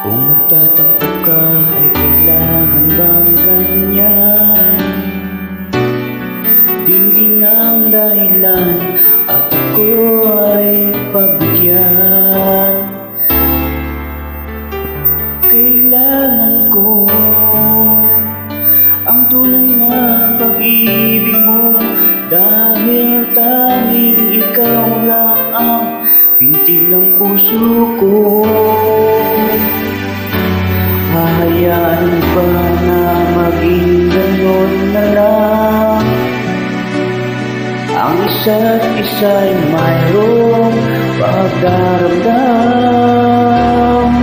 Kung nagtatampo ka ay kailangan bang ganyan? Dinggin ang dahilan at ako ay pabigyan. Kailangan ko ang tunay na pag-ibig mo, dahil tanging ikaw lang ang pintig ng puso ko. Hahayaan ba na maging ganon na lang? Ang isa't isa'y mayroong pagdaramdam.